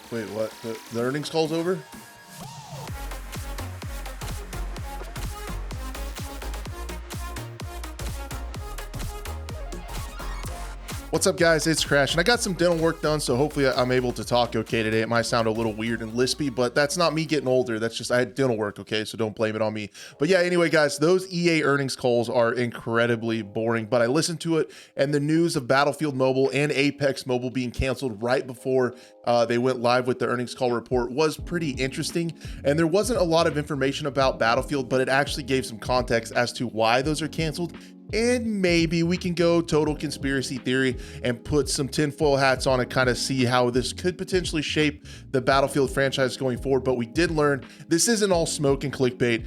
Wait, what? The earnings call's over? What's up, guys? It's Crash, and I got some dental work done, so hopefully I'm able to talk okay today. It might sound a little weird and lispy, but that's not me getting older. That's just I had dental work, okay? So don't blame it on me. But yeah, anyway, guys, those EA earnings calls are incredibly boring, but I listened to it, and the news of Battlefield Mobile and Apex Mobile being canceled right before they went live with the earnings call report was pretty interesting. And there wasn't a lot of information about Battlefield, but it actually gave some context as to why those are canceled. And maybe we can go total conspiracy theory and put some tinfoil hats on and kind of see how this could potentially shape the Battlefield franchise going forward. But we did learn this isn't all smoke and clickbait.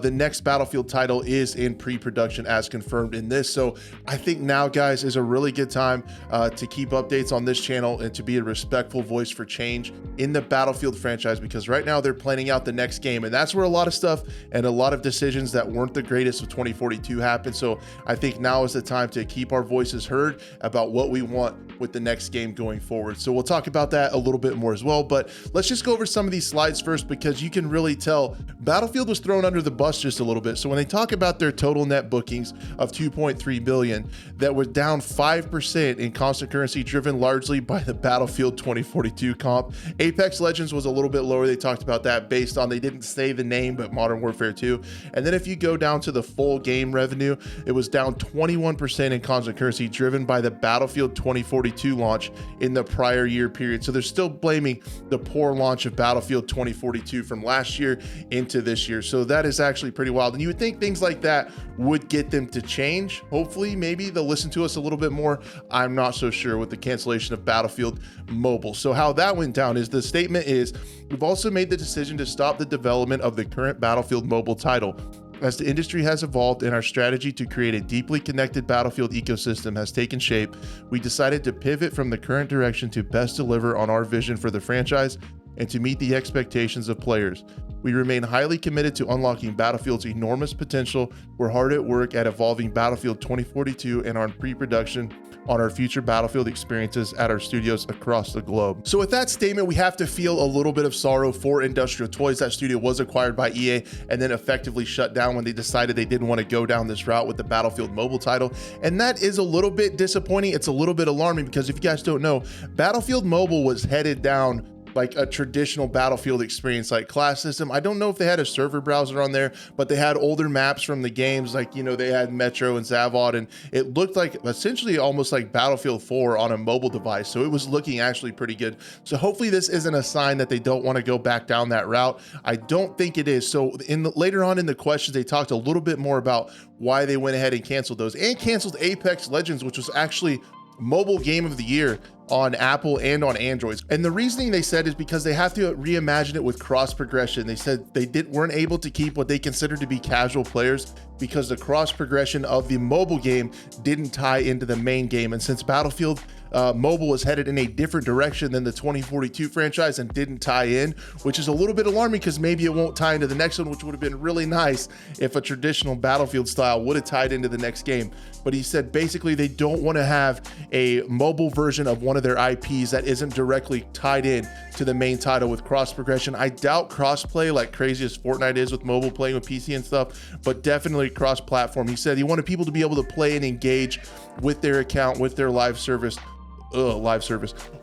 The next Battlefield title is in pre-production as confirmed in this. So I think now, guys, is a really good time to keep updates on this channel and to be a respectful voice for change in the Battlefield franchise, because right now they're planning out the next game. And that's where a lot of stuff and a lot of decisions that weren't the greatest of 2042 happened. So I think now is the time to keep our voices heard about what we want with the next game going forward. So we'll talk about that a little bit more as well, but let's just go over some of these slides first, because you can really tell Battlefield was thrown under the bus just a little bit. So when they talk about their total net bookings of 2.3 billion, that was down 5% in constant currency, driven largely by the Battlefield 2042 comp. Apex Legends was a little bit lower. They talked about that based on, they didn't say the name, but Modern Warfare 2. And then if you go down to the full game revenue, it was down 21% in constant currency, driven by the Battlefield 2042 launch in the prior year period. So they're still blaming the poor launch of Battlefield 2042 from last year into this year. So that is actually pretty wild. And you would think things like that would get them to change. Hopefully, maybe they'll listen to us a little bit more. I'm not so sure with the cancellation of Battlefield Mobile. So how that went down is the statement is, we've also made the decision to stop the development of the current Battlefield Mobile title. As the industry has evolved and our strategy to create a deeply connected Battlefield ecosystem has taken shape, we decided to pivot from the current direction to best deliver on our vision for the franchise and to meet the expectations of players. We remain highly committed to unlocking Battlefield's enormous potential. We're hard at work at evolving Battlefield 2042 and are in pre-production on our future Battlefield experiences at our studios across the globe. So with that statement, we have to feel a little bit of sorrow for Industrial Toys. That studio was acquired by EA and then effectively shut down when they decided they didn't want to go down this route with the Battlefield Mobile title. And that is a little bit disappointing. It's a little bit alarming, because if you guys don't know, Battlefield Mobile was headed down like a traditional Battlefield experience, like class system. I don't know if they had a server browser on there, but they had older maps from the games. Like, you know, they had Metro and Zavod, and it looked like essentially almost like Battlefield 4 on a mobile device. So it was looking actually pretty good. So hopefully this isn't a sign that they don't want to go back down that route. I don't think it is. So later on in the questions, they talked a little bit more about why they went ahead and canceled those, and canceled Apex Legends, which was actually mobile game of the year on Apple and on Androids. And the reasoning they said is because they have to reimagine it with cross progression. They said they weren't able to keep what they considered to be casual players because the cross progression of the mobile game didn't tie into the main game. And since Battlefield Mobile was headed in a different direction than the 2042 franchise and didn't tie in, which is a little bit alarming, because maybe it won't tie into the next one, which would have been really nice if a traditional Battlefield style would have tied into the next game. But he said basically they don't want to have a mobile version of one of their IPs that isn't directly tied in to the main title with cross progression. I doubt crossplay like crazy as Fortnite is with mobile playing with PC and stuff, but definitely cross platform. He said he wanted people to be able to play and engage with their account, with their live service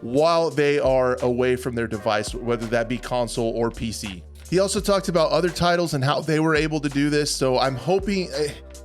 while they are away from their device, whether that be console or PC. He also talked about other titles and how they were able to do this. So I'm hoping,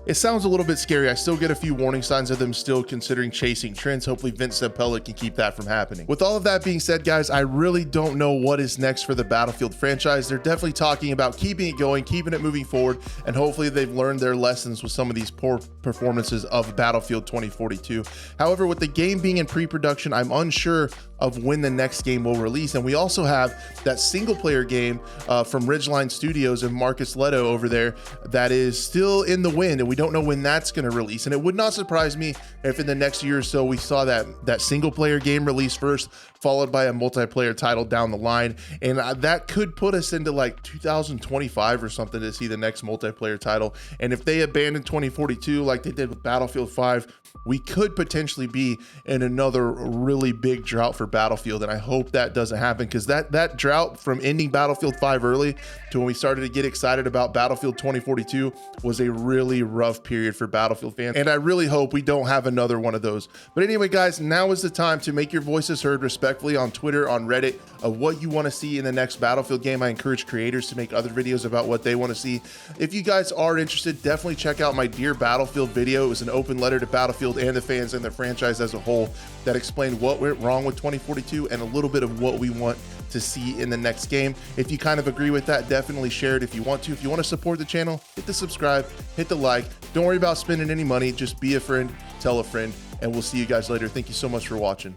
it sounds a little bit scary. I still get a few warning signs of them still considering chasing trends. Hopefully Vince Zampella can keep that from happening. With all of that being said, guys, I really don't know what is next for the Battlefield franchise. They're definitely talking about keeping it going, keeping it moving forward, and hopefully they've learned their lessons with some of these poor performances of Battlefield 2042. However, with the game being in pre-production, I'm unsure of when the next game will release. And we also have that single player game from Ridgeline Studios and Marcus Leto over there that is still in the wind, and we don't know when that's going to release. And it would not surprise me if in the next year or so we saw that single player game release first, followed by a multiplayer title down the line. And that could put us into like 2025 or something to see the next multiplayer title. And if they abandon 2042 like they did with Battlefield 5, we could potentially be in another really big drought for Battlefield. And I hope that doesn't happen, because that drought from ending Battlefield 5 early to when we started to get excited about Battlefield 2042 was a really rough period for Battlefield fans. And I really hope we don't have another one of those. But anyway, guys, now is the time to make your voices heard respectfully on Twitter, on Reddit, of what you want to see in the next Battlefield game. I encourage creators to make other videos about what they want to see. If you guys are interested, definitely check out my Dear Battlefield video. It was an open letter to Battlefield and the fans and the franchise as a whole that explained what went wrong with 2042 and a little bit of what we want to see in the next game. If you kind of agree with that, definitely share it if you want to. If you want to support the channel, hit the subscribe, hit the like. Don't worry about spending any money. Just be a friend, tell a friend, and we'll see you guys later. Thank you so much for watching.